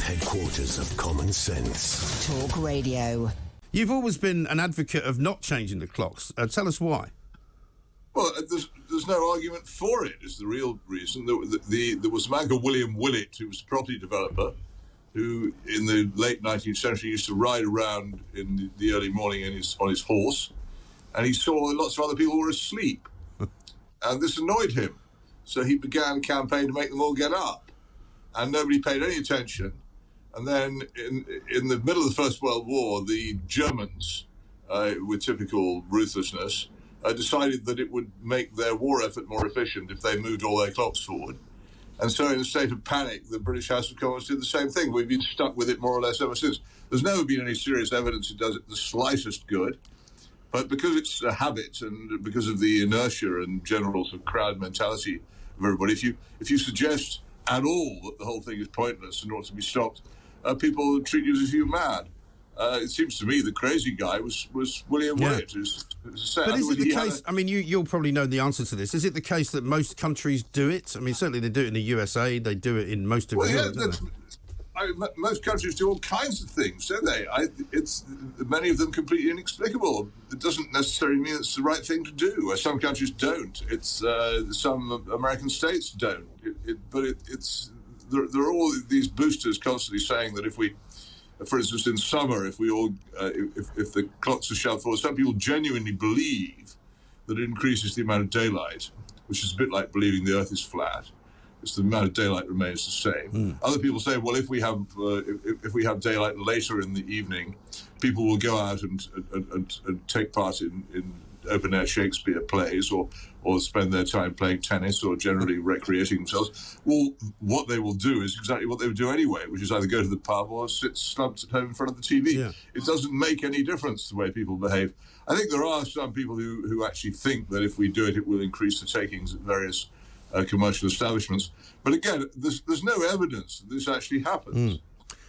headquarters of common sense. Talk Radio. You've always been an advocate of not changing the clocks. Tell us why. Well, there's no argument for it, is the real reason. There was a man called William Willett, who was a property developer, who in the late 19th century used to ride around in the early morning on his horse, and he saw lots of other people were asleep. And this annoyed him. So he began a campaign to make them all get up. And nobody paid any attention. And then in the middle of the First World War, the Germans, with typical ruthlessness, decided that it would make their war effort more efficient if they moved all their clocks forward. And so in a state of panic, the British House of Commons did the same thing. We've been stuck with it more or less ever since. There's never been any serious evidence it does it the slightest good. But because it's a habit and because of the inertia and general sort of crowd mentality of everybody, if you suggest at all that the whole thing is pointless and ought to be stopped, people treat you as if you're mad. It seems to me the crazy guy was William Willett. But is it the case, I mean, you'll probably know the answer to this, is it the case that most countries do it? I mean, certainly they do it in the USA, they do it in most of Europe, don't they? Most countries do all kinds of things, don't they? It's many of them completely inexplicable. It doesn't necessarily mean it's the right thing to do. Some countries don't. It's some American states don't. There are all these boosters constantly saying that if we, for instance, in summer, if the clocks are shoved forward, some people genuinely believe that it increases the amount of daylight, which is a bit like believing the Earth is flat. The amount of daylight remains the same. Other people say, well, if we have daylight later in the evening, people will go out and take part in open-air Shakespeare plays or spend their time playing tennis or generally recreating themselves. Well, what they will do is exactly what they would do anyway, which is either go to the pub or sit slumped at home in front of the TV. Yeah. It doesn't make any difference the way people behave. I think there are some people who actually think that if we do it, it will increase the takings at various commercial establishments. But again, there's no evidence that this actually happens.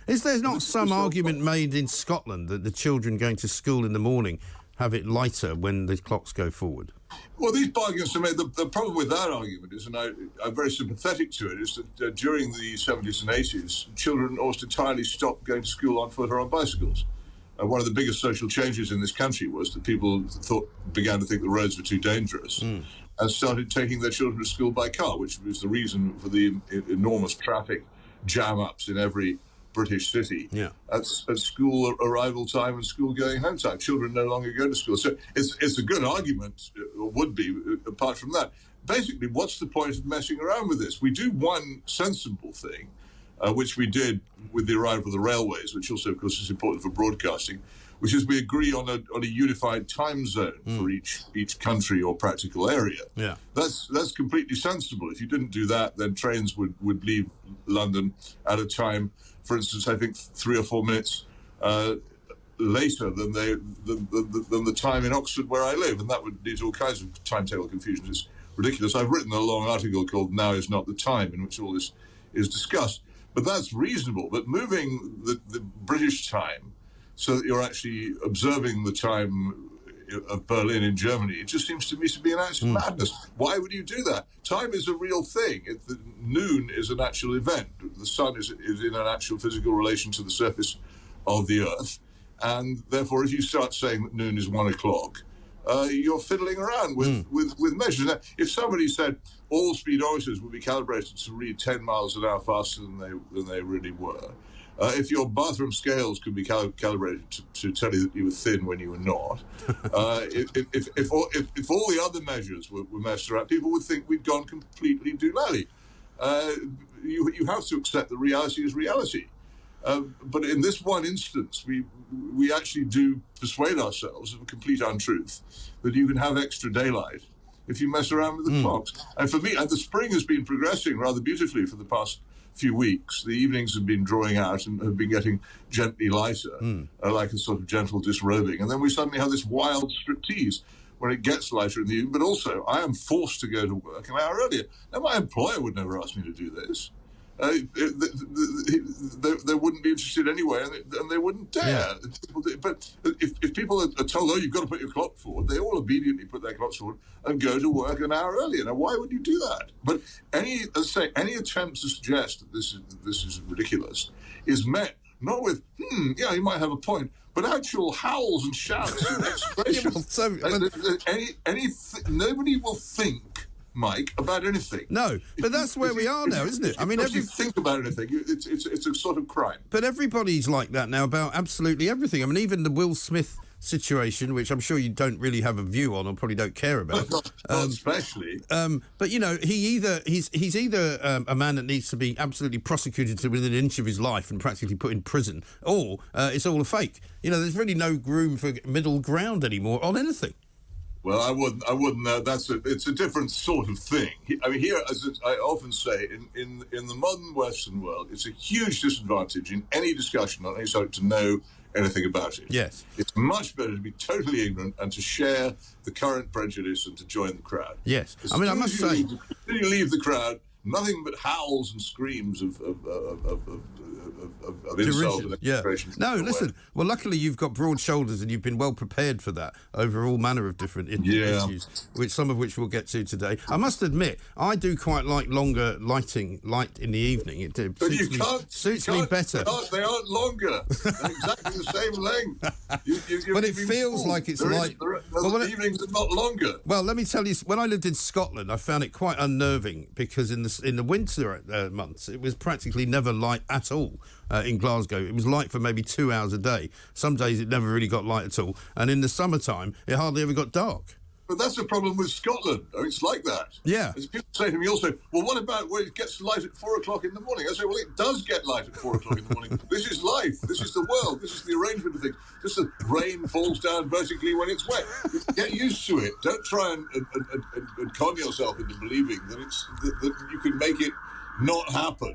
Is there not some argument made in Scotland that the children going to school in the morning have it lighter when the clocks go forward? Well, these bargains are made. The problem with that argument is, and I'm very sympathetic to it, is that during the 70s and 80s, children almost entirely stopped going to school on foot or on bicycles. One of the biggest social changes in this country was that people began to think the roads were too dangerous and started taking their children to school by car, which was the reason for the enormous traffic jam-ups in every British city at school arrival time and school going home time. Children no longer go to school. So it's a good argument, or would be, apart from that. Basically, what's the point of messing around with this? We do one sensible thing, which we did with the arrival of the railways, which also, of course, is important for broadcasting, which is we agree on a unified time zone for each country or practical area. Yeah, that's completely sensible. If you didn't do that, then trains would leave London at a time, for instance, I think 3 or 4 minutes later than the time in Oxford where I live, and that would lead to all kinds of timetable confusion. It's ridiculous. I've written a long article called "Now Is Not the Time," in which all this is discussed. But that's reasonable. But moving the British time so that you're actually observing the time of Berlin in Germany, it just seems to me to be an act of madness. Why would you do that? Time is a real thing. Noon is an actual event. The sun is in an actual physical relation to the surface of the Earth. And therefore, if you start saying that noon is 1 o'clock, you're fiddling around with measures. Now, if somebody said all speedometers would be calibrated to read 10 miles an hour faster than they really were, if your bathroom scales could be calibrated to tell you that you were thin when you were not, if all the other measures were messed around, people would think we'd gone completely doolally. You have to accept that reality is reality. But in this one instance, we actually do persuade ourselves of a complete untruth, that you can have extra daylight if you mess around with the clocks. And for me, the spring has been progressing rather beautifully for the past few weeks. The evenings have been drawing out and have been getting gently lighter, like a sort of gentle disrobing. And then we suddenly have this wild striptease when it gets lighter in the evening. But also, I am forced to go to work an hour earlier. Now, my employer would never ask me to do this. They wouldn't be interested it anyway, and they wouldn't dare. Yeah. But if people are told, oh, you've got to put your clock forward, they all obediently put their clocks forward and go to work an hour earlier. Now, why would you do that? But any attempt to suggest that this is ridiculous is met not with, yeah, you might have a point, but actual howls and shouts and expressions. Nobody will think, Mike, about anything. No, but that's where we are now, isn't it? I mean, if you think about anything, it's a sort of crime. But everybody's like that now about absolutely everything. I mean, even the Will Smith situation, which I'm sure you don't really have a view on or probably don't care about. Not especially. But you know, he's either a man that needs to be absolutely prosecuted to within an inch of his life and practically put in prison, or it's all a fake. You know, there's really no room for middle ground anymore on anything. Well, I wouldn't. It's a different sort of thing. I mean, here, as I often say, in the modern Western world, it's a huge disadvantage in any discussion on any subject to know anything about it. Yes. It's much better to be totally ignorant and to share the current prejudice and to join the crowd. Yes. I mean, I must say, you leave the crowd, nothing but howls and screams of insult and execration. No, listen. Well, luckily you've got broad shoulders and you've been well prepared for that over all manner of different issues, some of which we'll get to today. I must admit, I do quite like longer light in the evening. It suits me better. They aren't longer. They're exactly the same length. But it feels like it's light. The evenings are not longer. Well, let me tell you, when I lived in Scotland, I found it quite unnerving because in the winter months, it was practically never light at all. In Glasgow, it was light for maybe 2 hours a day. Some days it never really got light at all, and in the summertime it hardly ever got dark. But that's the problem with Scotland. I mean, it's like that. Yeah. As people say to me also, well, what about when it gets light at 4 o'clock in the morning? I say, well, it does get light at 4 o'clock in the morning. This is life. This is the world. This is the arrangement of things. Just the rain falls down vertically when it's wet. Get used to it. Don't try and con yourself into believing that you can make it not happen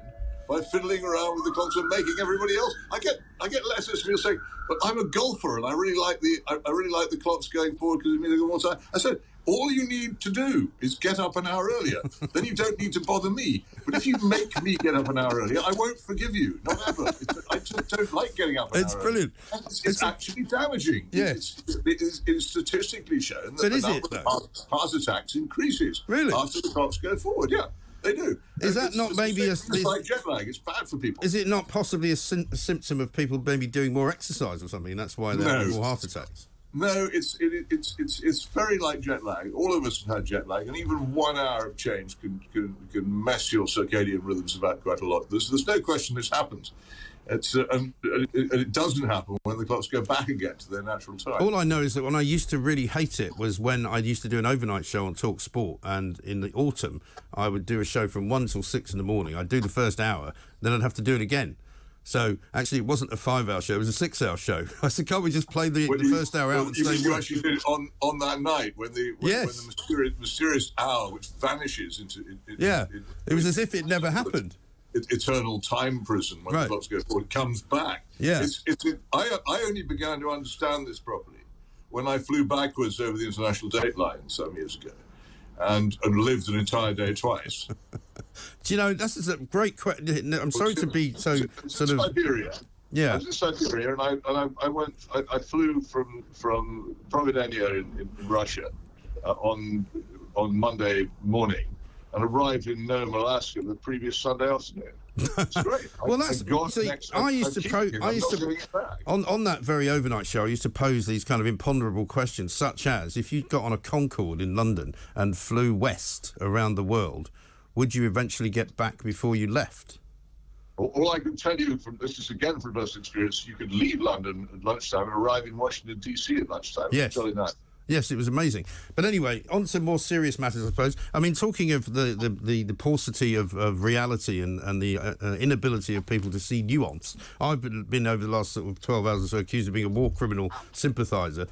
by fiddling around with the clocks and making everybody else. I get letters from people saying, but I'm a golfer and I really like the clocks going forward because it means I go more time. I said, all you need to do is get up an hour earlier. Then you don't need to bother me. But if you make me get up an hour earlier, I won't forgive you. Not ever. I just don't like getting up an hour brilliant. earlier. It's actually damaging. Yes. It is statistically shown that the number of heart attacks increases after the clocks go forward. Yeah. They do. Is that not maybe it's like jet lag? It's bad for people. Is it not possibly a symptom of people maybe doing more exercise or something? That's why they're having more heart attacks. No, it's very like jet lag. All of us have had jet lag, and even 1 hour of change can mess your circadian rhythms about quite a lot. There's no question this happens. And it doesn't happen when the clocks go back again to their natural time. All I know is that when I used to really hate it was when I used to do an overnight show on Talk Sport, and in the autumn I would do a show from 1 till 6 in the morning. I'd do the first hour, then I'd have to do it again. So actually it wasn't a 5-hour show, it was a 6-hour show. I said, can't we just play the first hour out and stay you actually did it on that night when the mysterious hour which vanishes into it was as if it never happened. Eternal time prison when the clocks go forward comes back. Yeah. I only began to understand this properly when I flew backwards over the international date line some years ago and lived an entire day twice. Do you know, that's a great question. I'm sorry to be so sort of... Siberia. Yeah. I was in Siberia and I flew from Providenia in Russia on Monday morning and arrived in Nome, Alaska the previous Sunday afternoon. It's great. Well, I used to on that very overnight show, I used to pose these kind of imponderable questions, such as, if you got on a Concorde in London and flew west around the world, would you eventually get back before you left? All I can tell you, this is again from personal experience, you could leave London at lunchtime and arrive in Washington, D.C. at lunchtime. Yes. Jolly nice. Yes, it was amazing. But anyway, on to more serious matters, I suppose. I mean, talking of the paucity of reality and the inability of people to see nuance, I've been over the last sort of 12 hours or so accused of being a war criminal sympathiser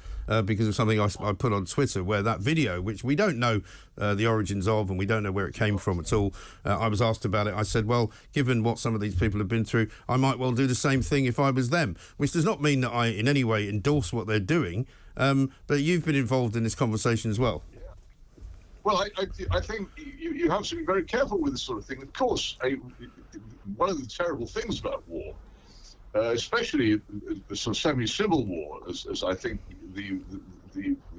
because of something I put on Twitter, where that video, which we don't know the origins of and we don't know where it came from at all, I was asked about it. I said, well, given what some of these people have been through, I might well do the same thing if I was them, which does not mean that I in any way endorse what they're doing. But you've been involved in this conversation as well. Yeah. Well, I think you have to be very careful with this sort of thing. Of course, one of the terrible things about war especially the sort of semi-civil war, as I think the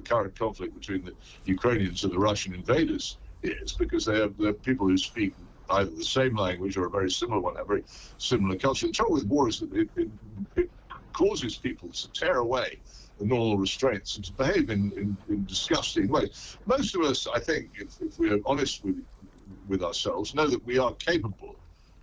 current conflict between the Ukrainians and the Russian invaders is, because they're people who speak either the same language or a very similar one, have very similar culture. The trouble with war is that it causes people to tear away the normal restraints and to behave in disgusting ways. Most of us, I think, if we're honest with ourselves, know that we are capable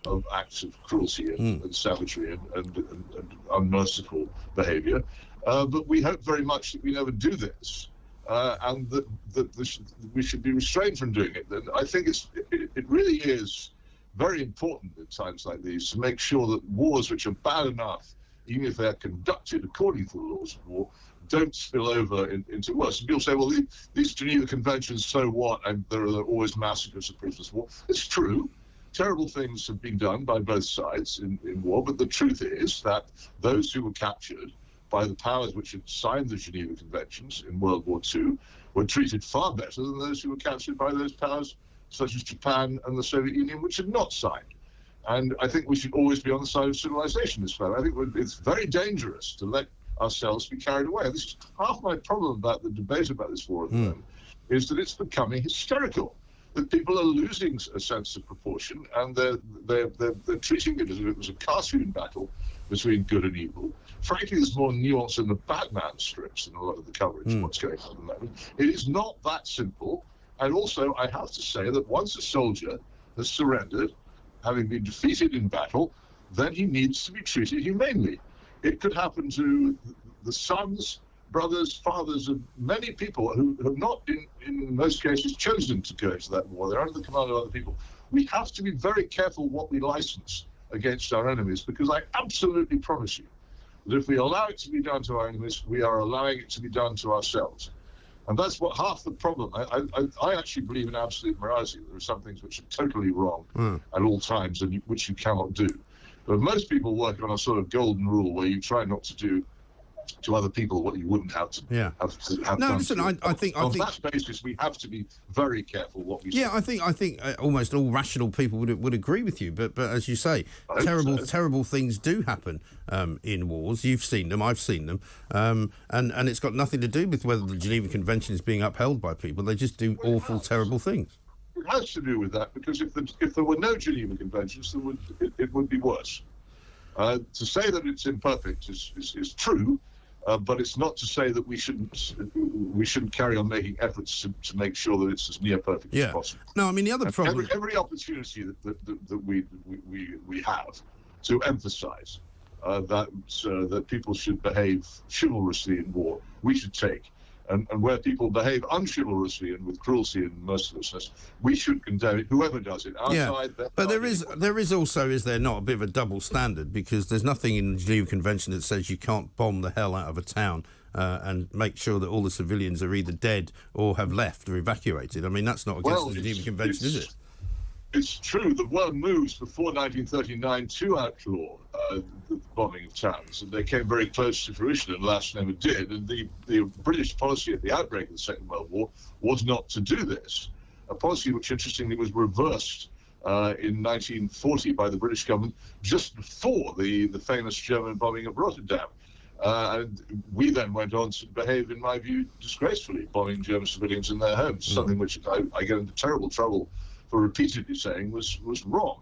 of acts of cruelty and savagery and unmerciful behavior, but we hope very much that we never do this, and that we should be restrained from doing it. And I think it really is very important in times like these to make sure that wars which are bad enough, even if they're conducted according to the laws of war, don't spill over into worse. And people say, well, these Geneva Conventions, so what? And there are always massacres of prisoners of war. It's true. Terrible things have been done by both sides in war, but the truth is that those who were captured by the powers which had signed the Geneva Conventions in World War II were treated far better than those who were captured by those powers, such as Japan and the Soviet Union, which had not signed. And I think we should always be on the side of civilization this way. I think it's very dangerous to let ourselves be carried away. This is half my problem about the debate about this war at the moment, is that it's becoming hysterical, that people are losing a sense of proportion, and they're treating it as if it was a cartoon battle between good and evil. Frankly, there's more nuance in the Batman strips than a lot of the coverage of what's going on at the moment. It is not that simple. And also, I have to say that once a soldier has surrendered, having been defeated in battle, then he needs to be treated humanely. It could happen to the sons, brothers, fathers of many people who have not, in most cases, chosen to go into that war. They're under the command of other people. We have to be very careful what we license against our enemies, because I absolutely promise you that if we allow it to be done to our enemies, we are allowing it to be done to ourselves. And that's what half the problem. I actually believe in absolute morality. There are some things which are totally wrong at all times and which you cannot do. But most people work on a sort of golden rule where you try not to do to other people what you wouldn't have to have no, done. listen, I think on that basis we have to be very careful what we say. Yeah, I think almost all rational people would agree with you. But as you say, terrible things do happen in wars. You've seen them, I've seen them, and it's got nothing to do with whether the Geneva Convention is being upheld by people. They just do awful, terrible things. It has to do with that, because if there were no Geneva Conventions, it would be worse. To say that it's imperfect is true. But it's not to say that we shouldn't carry on making efforts to make sure that it's as near perfect as possible. No, I mean the other problem. Every opportunity that we have to emphasise that people should behave chivalrously in war, we should take. And where people behave unchivalrously and with cruelty and mercilessness, we should condemn it, whoever does it. Outside, but there is also, is there not, a bit of a double standard, because there's nothing in the Geneva Convention that says you can't bomb the hell out of a town and make sure that all the civilians are either dead or have left or evacuated. I mean, that's not against the Geneva Convention, is it? It's true. There were moves before 1939 to outlaw the bombing of towns, and they came very close to fruition, and last never did. And the British policy at the outbreak of the Second World War was not to do this, a policy which, interestingly, was reversed in 1940 by the British government just before the famous German bombing of Rotterdam. And we then went on to behave, in my view, disgracefully, bombing German civilians in their homes, something which I get into terrible trouble for repeatedly saying was wrong.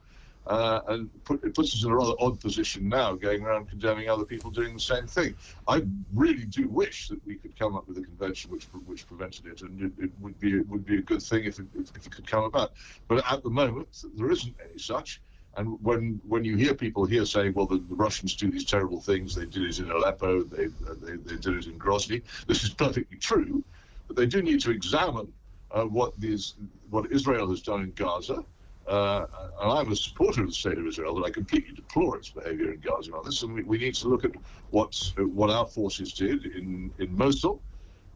And it puts us in a rather odd position now, going around condemning other people doing the same thing. I really do wish that we could come up with a convention which prevented it, and it would be a good thing if it could come about. But at the moment, there isn't any such. And when you hear people here saying, well, the Russians do these terrible things, they did it in Aleppo, they did it in Grozny, this is perfectly true, but they do need to examine what Israel has done in Gaza. And I'm a supporter of the state of Israel, but I completely deplore its behavior in Gaza on this. And we need to look at what our forces did in Mosul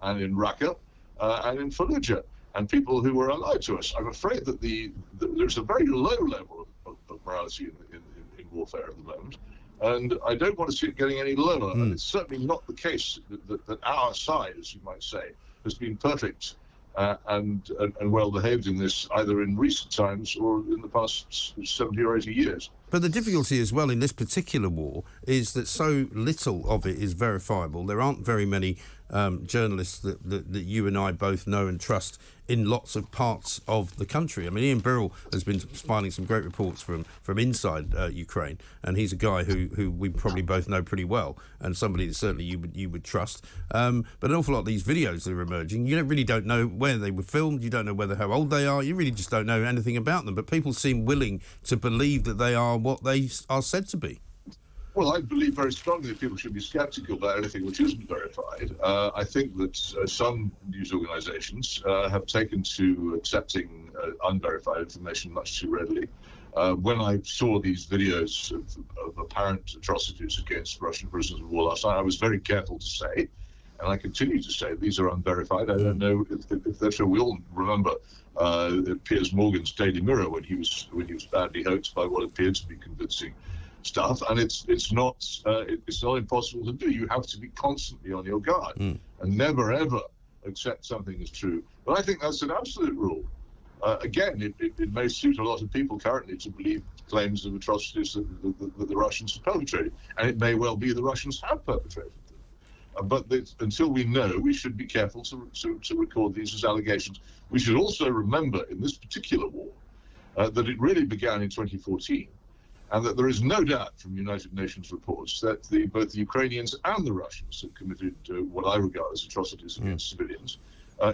and in Raqqa and in Fallujah, and people who were allied to us. I'm afraid that there's a very low level of morality in warfare at the moment, and I don't want to see it getting any lower. And it's certainly not the case that our side, as you might say, has been perfect and well behaved in this, either in recent times or in the past 70 or 80 years. But the difficulty as well in this particular war is that so little of it is verifiable. There aren't very many journalists that you and I both know and trust in lots of parts of the country. I mean, Ian Birrell has been filing some great reports from inside Ukraine, and he's a guy who we probably both know pretty well, and somebody that certainly you would trust. But an awful lot of these videos that are emerging, you really don't know where they were filmed, you don't know how old they are, you really just don't know anything about them. But people seem willing to believe that they are what they are said to be. Well, I believe very strongly that people should be sceptical about anything which isn't verified. I think that some news organisations have taken to accepting unverified information much too readily. When I saw these videos of apparent atrocities against Russian prisoners of war last night, I was very careful to say, and I continue to say, these are unverified. I don't know if they're true. We all remember Piers Morgan's Daily Mirror when he was badly hoaxed by what appeared to be convincing stuff, and it's not impossible to do. You have to be constantly on your guard and never ever accept something as true. But I think that's an absolute rule. Again, it may suit a lot of people currently to believe claims of atrocities that the Russians have perpetrated, and it may well be the Russians have perpetrated them. But until we know, we should be careful to record these as allegations. We should also remember in this particular war that it really began in 2014. And that there is no doubt from United Nations reports that both the Ukrainians and the Russians have committed what I regard as atrocities against civilians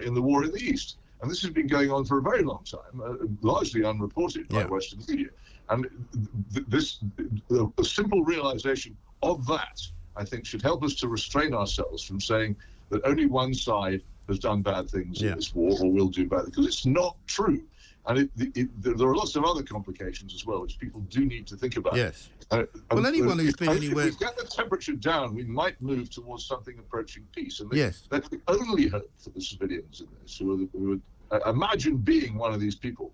in the war in the East. And this has been going on for a very long time, largely unreported by Western media. And the simple realization of that, I think, should help us to restrain ourselves from saying that only one side has done bad things in this war or will do bad things, because it's not true. And there are lots of other complications as well, which people do need to think about. Yes. Well, anyone who's been anywhere... If we get the temperature down, we might move towards something approaching peace. And yes. That's the only hope for the civilians in this, who would imagine being one of these people,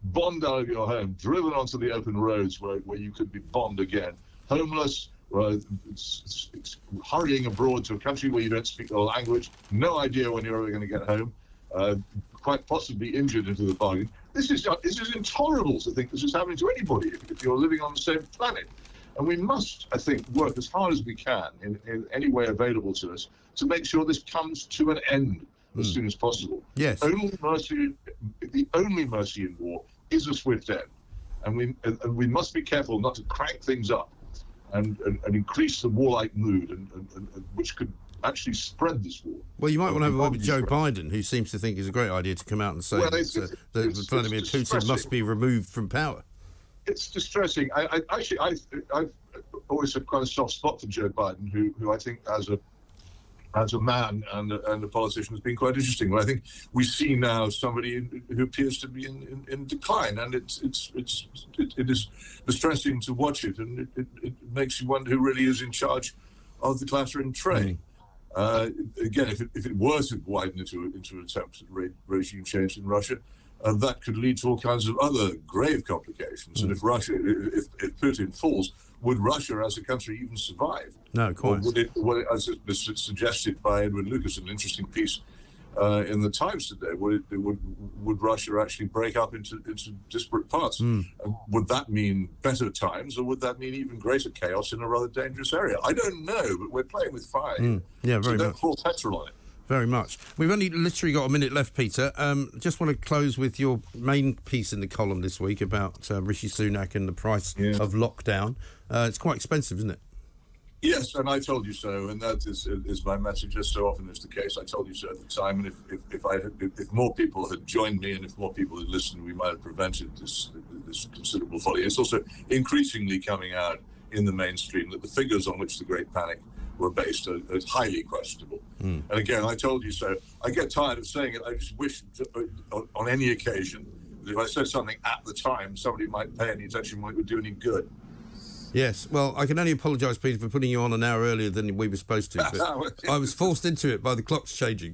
bombed out of your home, driven onto the open roads where you could be bombed again, homeless, hurrying abroad to a country where you don't speak the language, no idea when you're ever going to get home, quite possibly injured into the bargain. This is intolerable to think this is happening to anybody if you're living on the same planet. And we must, I think, work as hard as we can in any way available to us to make sure this comes to an end as soon as possible. Yes. The only mercy in war is a swift end. And we must be careful not to crank things up and increase the warlike mood, and which could actually spread this war. Well, you might want to have a word with Joe Biden, who seems to think it's a great idea to come out and say that Vladimir Putin must be removed from power. It's distressing. I've always had quite a soft spot for Joe Biden, who I think as a man and a politician has been quite interesting. But I think we see now somebody who appears to be in decline, and it is distressing to watch it, and it makes you wonder who really is in charge of the clattering train. Again, if it were to widen into an attempt at regime change in Russia, that could lead to all kinds of other grave complications. And if Putin falls, would Russia as a country even survive? No, quite. Or would it, as was suggested by Edward Lucas, an interesting piece in the Times today, would Russia actually break up into disparate parts? Would that mean better times, or would that mean even greater chaos in a rather dangerous area? I don't know, but we're playing with fire. Yeah, very so much. don't pour petrol on it. Very much. We've only literally got a minute left, Peter. Just want to close with your main piece in the column this week about Rishi Sunak and the price of lockdown. It's quite expensive, isn't it? Yes, and I told you so, and that is my message. As so often is the case, I told you so at the time. And if more people had joined me, and if more people had listened, we might have prevented this considerable folly. It's also increasingly coming out in the mainstream that the figures on which the Great Panic were based are highly questionable. And again, I told you so. I get tired of saying it. I just wish on any occasion that if I said something at the time, somebody might pay any attention when it would do any good. Yes, well, I can only apologise, Peter, for putting you on an hour earlier than we were supposed to, but I was forced into it by the clocks changing.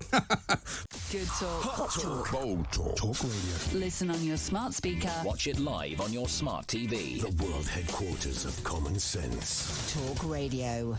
Good talk. Hot talk. Bold talk. Talk radio. Listen on your smart speaker. Watch it live on your smart TV. The world headquarters of common sense. Talk Radio.